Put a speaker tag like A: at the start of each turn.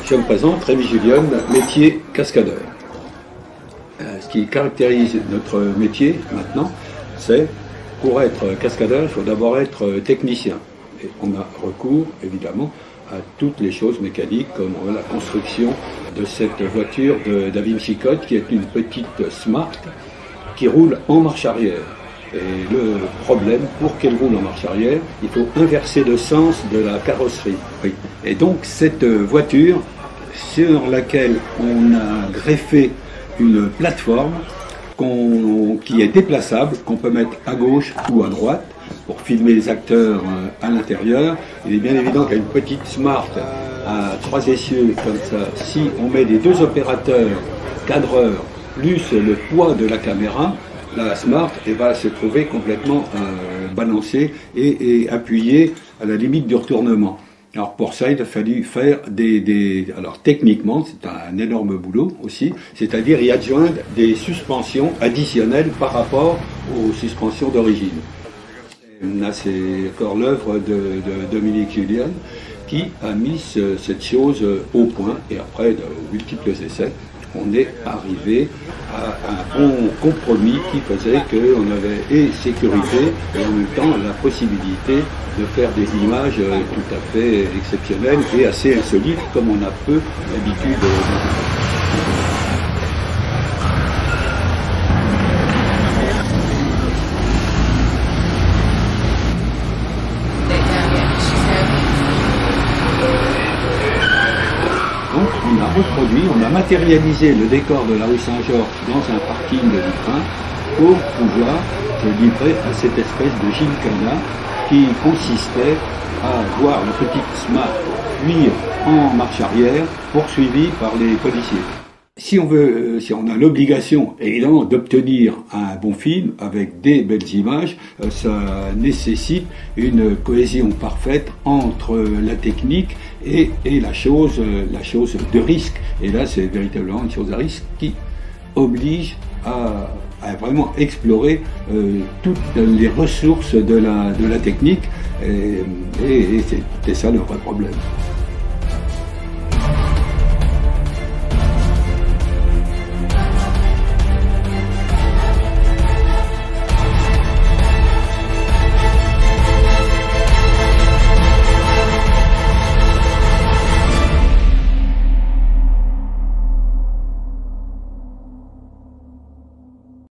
A: Je me présente, Rémi Jullion, métier cascadeur. Ce qui caractérise notre métier maintenant, c'est pour être cascadeur, il faut d'abord être technicien. Et on a recours évidemment à toutes les choses mécaniques comme la construction de cette voiture de Da Vinci Code qui est une petite Smart qui roule en marche arrière. Et le problème, pour qu'elle roule en marche arrière, il faut inverser le sens de la carrosserie. Oui. Et donc cette voiture sur laquelle on a greffé une plateforme qui est déplaçable, qu'on peut mettre à gauche ou à droite pour filmer les acteurs à l'intérieur. Il est bien évident qu'à une petite Smart à 3 essieux comme ça, si on met les 2 opérateurs cadreurs plus le poids de la caméra, la Smart va se trouver complètement balancée et appuyée à la limite du retournement. Alors pour ça, il a fallu faire alors techniquement, c'est un énorme boulot aussi, c'est-à-dire y adjoindre des suspensions additionnelles par rapport aux suspensions d'origine. Là, c'est encore l'œuvre de Dominique Jullion qui a mis cette chose au point, et après de multiples essais, on est arrivé à un bon compromis qui faisait qu'on avait et sécurité et en même temps la possibilité de faire des images tout à fait exceptionnelles et assez insolites comme on a peu l'habitude de faire. On a reproduit, on a matérialisé le décor de la rue Saint-Georges dans un parking de train pour pouvoir se livrer à cette espèce de gymkhana qui consistait à voir la petite Smart fuir en marche arrière poursuivie par les policiers. Si on a l'obligation évidemment d'obtenir un bon film avec des belles images, ça nécessite une cohésion parfaite entre la technique et la chose de risque. Et là, c'est véritablement une chose à risque qui oblige à vraiment explorer toutes les ressources de la technique. Et c'était ça le vrai problème.